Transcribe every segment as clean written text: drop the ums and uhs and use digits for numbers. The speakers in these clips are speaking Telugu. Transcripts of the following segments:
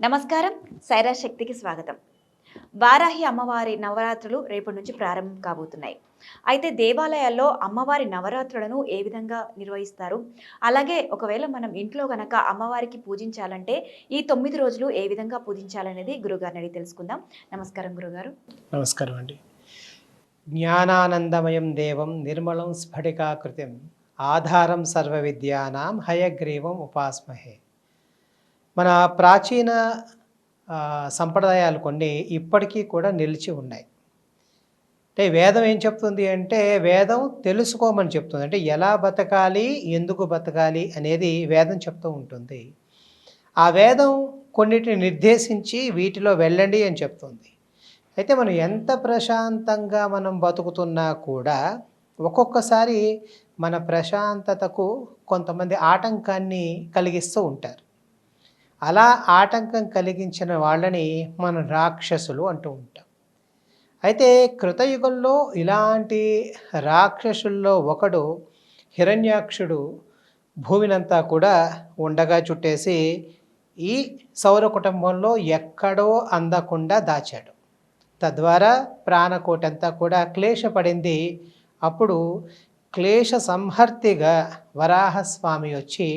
నమస్కారం. సైరా శక్తికి స్వాగతం. వారాహి అమ్మవారి నవరాత్రులు రేపటి నుంచి ప్రారంభం కాబోతున్నాయి. అయితే దేవాలయాల్లో అమ్మవారి నవరాత్రులను ఏ విధంగా నిర్వహిస్తారు? అలాగే ఒకవేళ మనం ఇంట్లో గనక అమ్మవారికి పూజించాలంటే ఈ 9 రోజులు ఏ విధంగా పూజించాలనేది గురుగారిని అడిగి తెలుసుకుందాం. నమస్కారం గురుగారు. నమస్కారం అండి. జ్ఞానానందమయం దేవం నిర్మలం స్ఫటికాకృతిం ఆధారం సర్వ విద్యానాం హయగ్రీవం ఉపాస్మహే. మన ప్రాచీన సంప్రదాయాలు కొన్ని ఇప్పటికీ కూడా నిలిచి ఉన్నాయి. అంటే వేదం ఏం చెప్తుంది అంటే, వేదం తెలుసుకోమని చెప్తుంది. అంటే ఎలా బతకాలి, ఎందుకు బతకాలి అనేది వేదం చెప్తూ ఉంటుంది. ఆ వేదం కొన్నిటిని నిర్దేశించి వీటిలో వెళ్ళండి అని చెప్తుంది. అయితే మనం ఎంత ప్రశాంతంగా మనం బతుకుతున్నా కూడా ఒక్కొక్కసారి మన ప్రశాంతతకు కొంతమంది ఆటంకాన్ని కలిగిస్తూ ఉంటారు. అలా ఆటంకం కలిగించిన వాళ్ళని మనం రాక్షసులు అంటూ ఉంటాం. అయితే కృతయుగంలో ఇలాంటి రాక్షసుల్లో ఒకడు హిరణ్యాక్షుడు భూమినంతా కూడా ఉండగా చుట్టేసి ఈ సౌర కుటుంబంలో ఎక్కడో అందకుండా దాచాడు. తద్వారా ప్రాణకోటంతా కూడా క్లేశపడింది. అప్పుడు క్లేశ సంహర్తిగా వరాహస్వామి వచ్చి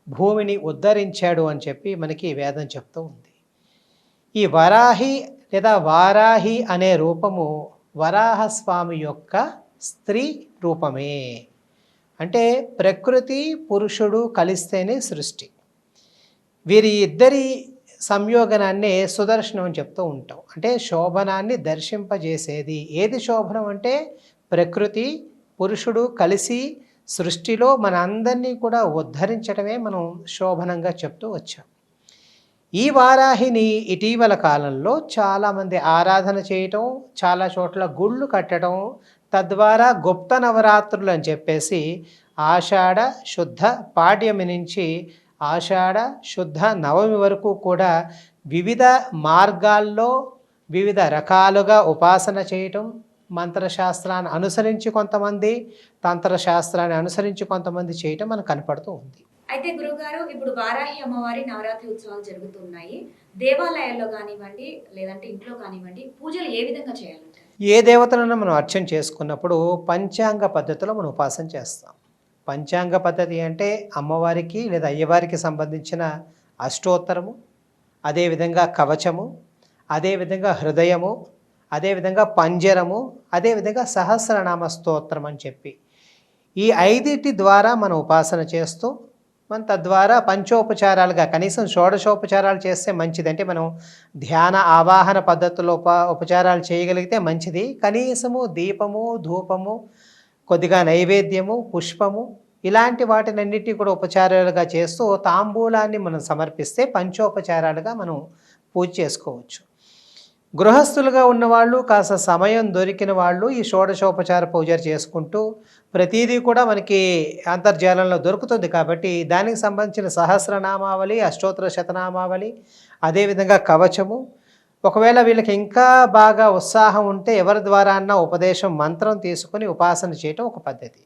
భూమిని ఉద్ధరించాడు అని చెప్పి మనకి వేదం చెప్తూ ఉంది. ఈ వరాహి లేదా వారాహి అనే రూపము వరాహస్వామి యొక్క స్త్రీ రూపమే. అంటే ప్రకృతి పురుషుడు కలిస్తేనే సృష్టి. వీరి ఇద్దరి సంయోగనాన్ని సుదర్శనం అని చెప్తూ ఉంటాం. అంటే శోభనాన్ని దర్శింపజేసేది. ఏది శోభనం అంటే ప్రకృతి పురుషుడు కలిసి సృష్టిలో మన అందరినీ కూడా ఉద్ధరించడమే మనం శోభనంగా చెప్తూ వచ్చాం. ఈ వారాహిని ఇటీవల కాలంలో చాలామంది ఆరాధన చేయటం, చాలా చోట్ల గుళ్ళు కట్టడం, తద్వారా గుప్త నవరాత్రులు అని చెప్పేసి ఆషాఢ శుద్ధ పాడ్యమి నుంచి ఆషాఢ శుద్ధ నవమి వరకు కూడా వివిధ మార్గాల్లో వివిధ రకాలుగా ఉపాసన చేయటం, మంత్రశాస్త్రాన్ని అనుసరించి కొంతమంది, తంత్రశాస్త్రాన్ని అనుసరించి కొంతమంది చేయటం మనకు కనపడుతూ ఉంది. అయితే గురుగారు, ఇప్పుడు వారాహి అమ్మవారి నవరాత్రి ఉత్సవాలు జరుగుతున్నాయి. దేవాలయాల్లో కానివ్వండి, లేదంటే ఇంట్లో కానివ్వండి, పూజలు ఏ విధంగా చేయాలంటే? ఏ దేవతలను మనం అర్చన చేసుకున్నప్పుడు పంచాంగ పద్ధతిలో మనం ఉపాసన చేస్తాం. పంచాంగ పద్ధతి అంటే అమ్మవారికి లేదా అయ్యవారికి సంబంధించిన అష్టోత్తరము, అదేవిధంగా కవచము, అదేవిధంగా హృదయము, అదేవిధంగా పంజరము, అదేవిధంగా సహస్రనామ స్తోత్రం అని చెప్పి ఈ 5 ద్వారా మనం ఉపాసన చేస్తూ మనం తద్వారా పంచోపచారాలుగా కనీసం షోడశోపచారాలు చేస్తే మంచిది. అంటే మనం ధ్యాన ఆవాహన పద్ధతుల్లో ఉపచారాలు చేయగలిగితే మంచిది. కనీసము దీపము, ధూపము, కొద్దిగా నైవేద్యము, పుష్పము ఇలాంటి వాటినన్నిటినీ కూడా ఉపచారాలుగా చేస్తూ తాంబూలాన్ని మనం సమర్పిస్తే పంచోపచారాలుగా మనం పూజ చేసుకోవచ్చు. గృహస్థులుగా ఉన్నవాళ్ళు, కాస్త సమయం దొరికిన వాళ్ళు ఈ షోడశోపచార పూజలు చేసుకుంటూ ప్రతిదీ కూడా మనకి అంతర్జాలంలో దొరుకుతుంది కాబట్టి దానికి సంబంధించిన సహస్రనామావళి, అష్టోత్తర శతనామావళి, అదేవిధంగా కవచము, ఒకవేళ వీళ్ళకి ఇంకా బాగా ఉత్సాహం ఉంటే ఎవరి ద్వారా అన్న ఉపదేశం మంత్రం తీసుకుని ఉపాసన చేయటం ఒక పద్ధతి.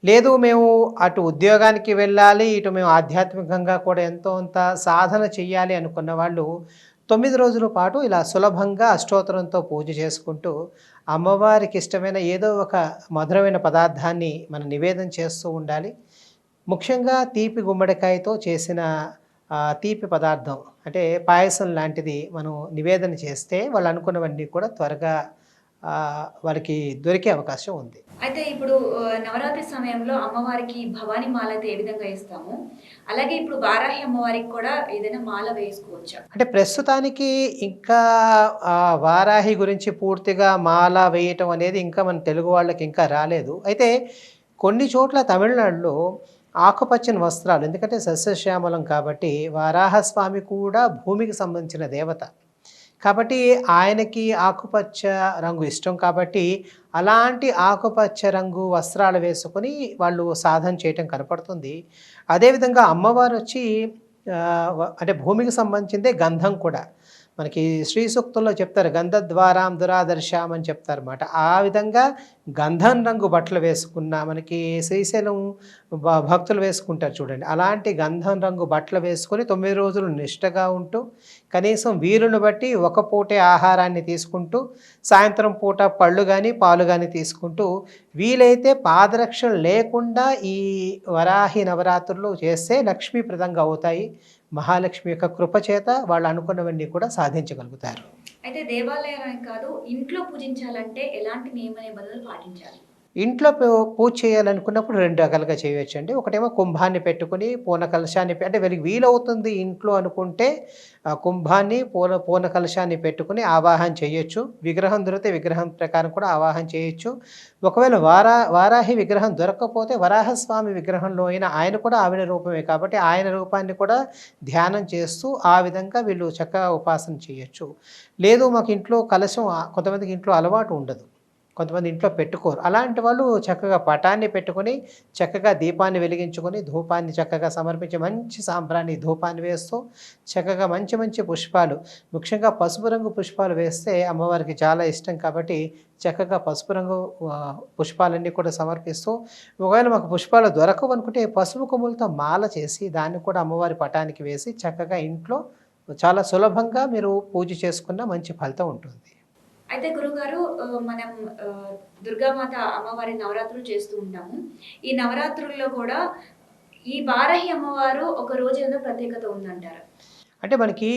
లేదు మేము అటు ఉద్యోగానికి వెళ్ళాలి, ఇటు మేము ఆధ్యాత్మికంగా కూడా ఎంతో అంత సాధన చెయ్యాలి అనుకున్న వాళ్ళు 9 రోజుల పాటు ఇలా సులభంగా అష్టోత్తరంతో పూజ చేసుకుంటూ అమ్మవారికి ఇష్టమైన ఏదో ఒక మధురమైన పదార్థాన్ని మనం నివేదన చేస్తూ ఉండాలి. ముఖ్యంగా తీపి గుమ్మడికాయతో చేసిన తీపి పదార్థం అంటే పాయసం లాంటిది మనం నివేదన చేస్తే వాళ్ళు అనుకున్నవన్నీ కూడా త్వరగా వాళ్ళకి దొరికే అవకాశం ఉంది. అయితే ఇప్పుడు నవరాత్రి సమయంలో అమ్మవారికి భవానీ మాల అయితే ఏ విధంగా ఇస్తాము, అలాగే ఇప్పుడు వారాహి అమ్మవారికి కూడా ఏదైనా మాల వేసుకోవచ్చా? అంటే ప్రస్తుతానికి ఇంకా వారాహి గురించి పూర్తిగా మాల వేయటం అనేది ఇంకా మన తెలుగు వాళ్ళకి ఇంకా రాలేదు. అయితే కొన్ని చోట్ల తమిళనాడులో ఆకుపచ్చని వస్త్రాలు, ఎందుకంటే సస్యశ్యామలం కాబట్టి వారాహస్వామి కూడా భూమికి సంబంధించిన దేవత కాబట్టి ఆయనకి ఆకుపచ్చ రంగు ఇష్టం కాబట్టి అలాంటి ఆకుపచ్చ రంగు వస్త్రాలు వేసుకొని వాళ్ళు సాధన చేయటం కనపడుతుంది. అదేవిధంగా అమ్మవారు వచ్చి అంటే భూమికి సంబంధించిందే గంధం కూడా మనకి శ్రీ సూక్తంలో చెప్తారు గంధద్వారాం దురాదర్శాం అని చెప్తారన్నమాట. ఆ విధంగా గంధం రంగు బట్టలు వేసుకున్న మనకి శ్రీశైలం భక్తులు వేసుకుంటారు చూడండి. అలాంటి గంధం రంగు బట్టలు వేసుకొని 9 రోజులు నిష్టగా ఉంటూ కనీసం వీలును బట్టి ఒక పూటే ఆహారాన్ని తీసుకుంటూ సాయంత్రం పూట పళ్ళు కానీ పాలు కానీ తీసుకుంటూ వీలైతే పాదరక్షణ లేకుండా ఈ వరాహి నవరాత్రులు చేస్తే లక్ష్మీప్రదంగా అవుతాయి. మహాలక్ష్మి యొక్క కృప చేత వాళ్ళు అనుకున్నవన్నీ కూడా సాధించగలుగుతారు. అయితే దేవాలయాలనే కాదు, ఇంట్లో పూజించాలంటే ఎలాంటి నియమ నిబంధనలు పాటించాలి? ఇంట్లో పూజ చేయాలనుకున్నప్పుడు 2 రకాలుగా చేయొచ్చండి. ఒకటేమో కుంభాన్ని పెట్టుకొని పూర్ణ కలశాన్ని అంటే వీళ్ళకి వీలవుతుంది ఇంట్లో అనుకుంటే కుంభాన్ని పూర్ణ కలశాన్ని పెట్టుకొని ఆవాహన చేయొచ్చు. విగ్రహం దొరికితే విగ్రహం ప్రకారం కూడా ఆవాహన చేయొచ్చు. ఒకవేళ వారాహి విగ్రహం దొరకకపోతే వరాహస్వామి విగ్రహంలో ఆయన కూడా ఆవిడ రూపమే కాబట్టి ఆయన రూపాన్ని కూడా ధ్యానం చేస్తూ ఆ విధంగా వీళ్ళు చక్కగా ఉపాసన చేయొచ్చు. లేదు మాకు ఇంట్లో కలశం కొంతమందికి ఇంట్లో అలవాటు ఉండదు, కొంతమంది ఇంట్లో పెట్టుకోరు. అలాంటి వాళ్ళు చక్కగా పటాన్ని పెట్టుకొని చక్కగా దీపాన్ని వెలిగించుకొని ధూపాన్ని చక్కగా సమర్పించి మంచి సాంబ్రాణి ధూపాన్ని వేస్తూ చక్కగా మంచి మంచి పుష్పాలు, ముఖ్యంగా పసుపు రంగు పుష్పాలు వేస్తే అమ్మవారికి చాలా ఇష్టం కాబట్టి చక్కగా పసుపు రంగు పుష్పాలన్నీ కూడా సమర్పిస్తూ, ఒకవేళ మాకు పుష్పాలు దొరకవు అనుకుంటే పసుపు కొమ్ములతో మాల చేసి దాన్ని కూడా అమ్మవారి పటానికి వేసి చక్కగా ఇంట్లో చాలా సులభంగా మీరు పూజ చేసుకున్న మంచి ఫలితం ఉంటుంది. అయితే గురుగారు, మనం దుర్గామాత అమ్మవారి నవరాత్రులు చేస్తూ ఉంటాము. ఈ నవరాత్రుల్లో కూడా ఈ వారాహి అమ్మవారు ఒక రోజు ఏదో ప్రత్యేకత ఉందంటారు. అంటే మనకి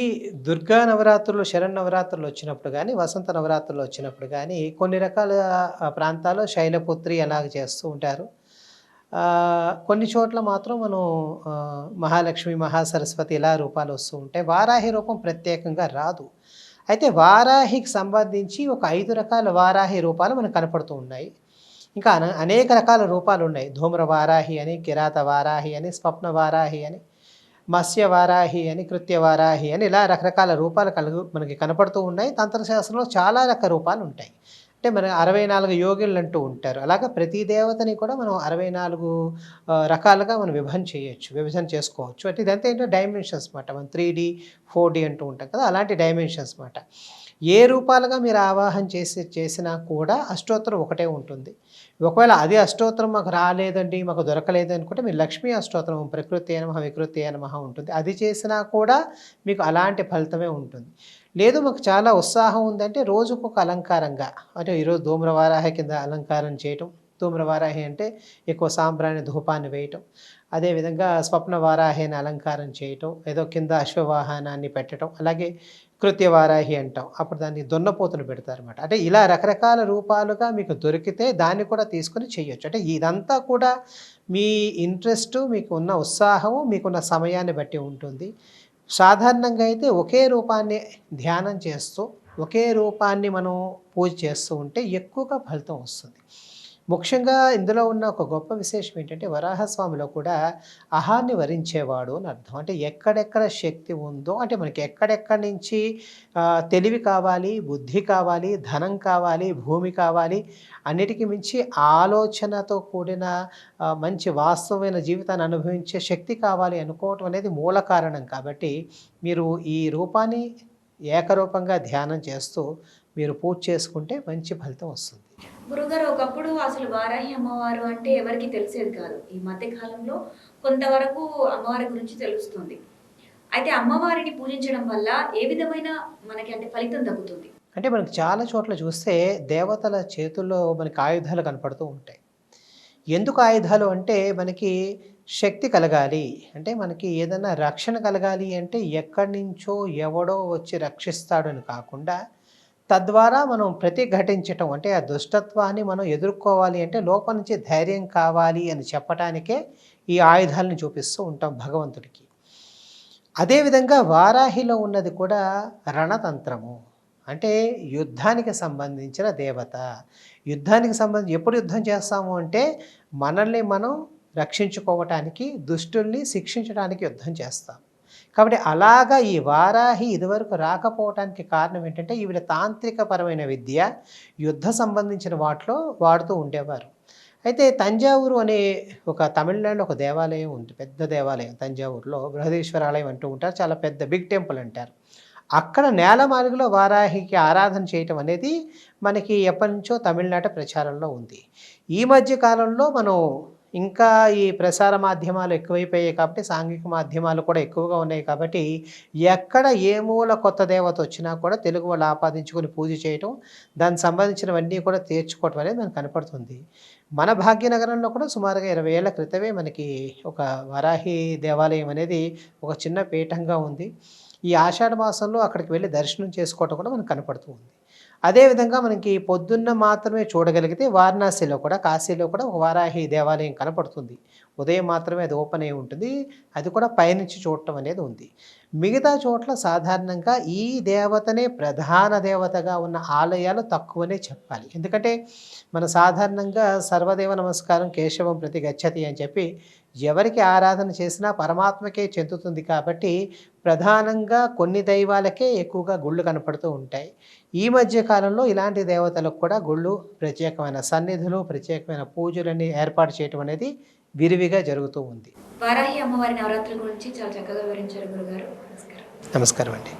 దుర్గా నవరాత్రులు, శరన్నవరాత్రులు వచ్చినప్పుడు కానీ, వసంత నవరాత్రులు వచ్చినప్పుడు కానీ కొన్ని రకాల ప్రాంతాల్లో శైలపుత్రి అలాగ చేస్తూ ఉంటారు. కొన్ని చోట్ల మాత్రం మనం మహాలక్ష్మి, మహాసరస్వతి ఇలా రూపాలు వస్తూ ఉంటాయి. వారాహి రూపం ప్రత్యేకంగా రాదు. అయితే వారాహికి సంబంధించి ఒక 5 రకాల వారాహి రూపాలు మనకు కనపడుతూ ఉన్నాయి. ఇంకా అనేక రకాల రూపాలు ఉన్నాయి. ధూమ్ర వారాహి అని, కిరాత వారాహి అని, స్వప్న వారాహి అని, మత్స్య వారాహి అని, కృత్య వారాహి అని ఇలా రకరకాల రూపాలు మనకి కనపడుతూ ఉన్నాయి. తంత్రశాస్త్రంలో చాలా రకాల రూపాలు ఉంటాయి. అంటే మన 64 యోగిళ్ళు అంటూ ఉంటారు. అలాగా ప్రతి దేవతని కూడా మనం 64 రకాలుగా మనం విభజన చేసుకోవచ్చు. అంటే ఇదంతా ఏంటంటే డైమెన్షన్స్ మాట. మనం 3D 4D అంటూ ఉంటాం కదా, అలాంటి డైమెన్షన్స్ మాట. ఏ రూపాలుగా మీరు ఆవాహన చేసినా కూడా అష్టోత్తరం ఒకటే ఉంటుంది. ఒకవేళ అది అష్టోత్తరం మాకు రాలేదండి, మాకు దొరకలేదు అనుకుంటే మీరు లక్ష్మీ అష్టోత్తరం ప్రకృతి నమః వికృతి నమః ఉంటుంది. అది చేసినా కూడా మీకు అలాంటి ఫలితమే ఉంటుంది. లేదు మాకు చాలా ఉత్సాహం ఉందంటే రోజుకొక అలంకారంగా, అంటే ఈరోజు ధూమ్రవారాహి కింద అలంకారం చేయటం. ధూమ్రవారాహి అంటే ఎక్కువ సాంబ్రాణి ధూపాన్ని వేయటం. అదేవిధంగా స్వప్న వారాహి అని అలంకారం చేయటం, ఏదో కింద అశ్వవాహనాన్ని పెట్టడం. అలాగే కృత్యవారాహి అంటాం, అప్పుడు దాన్ని దున్నపోతులు పెడతారన్నమాట. అంటే ఇలా రకరకాల రూపాలుగా మీకు దొరికితే దాన్ని కూడా తీసుకొని చేయొచ్చు. అంటే ఇదంతా కూడా మీ ఇంట్రెస్టు, మీకున్న ఉత్సాహము, మీకున్న సమయాన్ని బట్టి ఉంటుంది. సాధారణంగా అయితే ఒకే రూపాన్ని ధ్యానం చేస్తూ ఒకే రూపాన్ని మనం పూజ చేస్తూ ఉంటే ఎక్కువగా ఫలితం వస్తుంది. ముఖ్యంగా ఇందులో ఉన్న ఒక గొప్ప విశేషం ఏంటంటే వరాహస్వామిలో కూడా అహాన్ని వరించేవాడు అని అర్థం. అంటే ఎక్కడెక్కడ శక్తి ఉందో, అంటే మనకి ఎక్కడెక్కడి నుంచి తెలివి కావాలి, బుద్ధి కావాలి, ధనం కావాలి, భూమి కావాలి, అన్నిటికీ మించి ఆలోచనతో కూడిన మంచి వాస్తవమైన జీవితాన్ని అనుభవించే శక్తి కావాలి అనుకోవటం అనేది మూల కారణం. కాబట్టి మీరు ఈ రూపాన్ని ఏకరూపంగా ధ్యానం చేస్తూ మీరు పూజ చేసుకుంటే మంచి ఫలితం వస్తుంది. గురుగారు, ఒకప్పుడు అసలు వారాహి అమ్మవారు అంటే ఎవరికి తెలిసేది కాదు. ఈ మధ్య కాలంలో కొంతవరకు అమ్మవారి గురించి తెలుస్తుంది. అయితే అమ్మవారిని పూజించడం వల్ల ఏ విధమైన మనకి అంటే ఫలితం దక్కుతుంది? అంటే మనకి చాలా చోట్ల చూస్తే దేవతల చేతుల్లో మనకి ఆయుధాలు కనపడుతూ ఉంటాయి. ఎందుకు ఆయుధాలు అంటే మనకి శక్తి కలగాలి, అంటే మనకి ఏదైనా రక్షణ కలగాలి అంటే ఎక్కడి నుంచో ఎవడో వచ్చి రక్షిస్తాడని కాకుండా తద్వారా మనం ప్రతిఘటించటం, అంటే ఆ దుష్టత్వాన్ని మనం ఎదుర్కోవాలి అంటే లోపల నుంచి ధైర్యం కావాలి అని చెప్పటానికే ఈ ఆయుధాలను చూపిస్తూ ఉంటాం భగవంతుడికి. అదేవిధంగా వారాహిలో ఉన్నది కూడా రణతంత్రము, అంటే యుద్ధానికి సంబంధించిన దేవత. యుద్ధానికి సంబంధించి ఎప్పుడు యుద్ధం చేస్తాము అంటే మనల్ని మనం రక్షించుకోవటానికి, దుష్టుల్ని శిక్షించడానికి యుద్ధం చేస్తాం. కాబట్టి అలాగా ఈ వారాహి ఇదివరకు రాకపోవటానికి కారణం ఏంటంటే ఈవిడ తాంత్రికపరమైన విద్య, యుద్ధ సంబంధించిన వాటిలో వాడుతూ ఉండేవారు. అయితే తంజావూరు అనే ఒక తమిళనాడులో ఒక దేవాలయం ఉంది, పెద్ద దేవాలయం తంజావూరులో బృహదీశ్వర ఆలయం అంటూ ఉంటారు. చాలా పెద్ద బిగ్ టెంపుల్ అంటారు. అక్కడ నేలమాళిగలో వారాహికి ఆరాధన చేయటం అనేది మనకి ఎప్పటి నుంచో తమిళనాట ప్రచారంలో ఉంది. ఈ మధ్య కాలంలో మనం ఇంకా ఈ ప్రసార మాధ్యమాలు ఎక్కువైపోయాయి కాబట్టి, సాంఘిక మాధ్యమాలు కూడా ఎక్కువగా ఉన్నాయి కాబట్టి, ఎక్కడ ఏ మూల కొత్త దేవత వచ్చినా కూడా తెలుగు వాళ్ళు ఆపాదించుకొని పూజ చేయటం, దానికి సంబంధించినవన్నీ కూడా తీర్చుకోవటం అనేది మనకు కనపడుతుంది. మన భాగ్యనగరంలో కూడా సుమారుగా 20 ఏళ్ల క్రితమే మనకి ఒక వరాహి దేవాలయం అనేది ఒక చిన్న పీఠంగా ఉంది. ఈ ఆషాఢ మాసంలో అక్కడికి వెళ్లి దర్శనం చేసుకోవటం కూడా మనకు కనపడుతూ ఉంది. అదేవిధంగా మనకి పొద్దున్న మాత్రమే చూడగలిగితే వారణాసిలో కూడా, కాశీలో కూడా ఒక వారాహి దేవాలయం కనపడుతుంది. ఉదయం మాత్రమే అది ఓపెన్ అయి ఉంటుంది. అది కూడా పైనుంచి చూడటం అనేది ఉంది. మిగతా చోట్ల సాధారణంగా ఈ దేవతనే ప్రధాన దేవతగా ఉన్న ఆలయాలు తక్కువనే చెప్పాలి. ఎందుకంటే మన సాధారణంగా సర్వదేవ నమస్కారం కేశవం ప్రతి గచ్చతి అని చెప్పి ఎవరికి ఆరాధన చేసినా పరమాత్మకే చెందుతుంది కాబట్టి ప్రధానంగా కొన్ని దైవాలకే ఎక్కువగా గుళ్ళు కనపడుతూ ఉంటాయి. ఈ మధ్య కాలంలో ఇలాంటి దేవతలకు కూడా గుళ్ళు, ప్రత్యేకమైన సన్నిధులు, ప్రత్యేకమైన పూజలని ఏర్పాటు చేయటం అనేది విరివిగా జరుగుతూ ఉంది. వారాహి అమ్మవారి నవరాత్రుల గురించి చాలా చక్కగా వివరించారు గురుగారు. నమస్కారం. నమస్కారం అండి.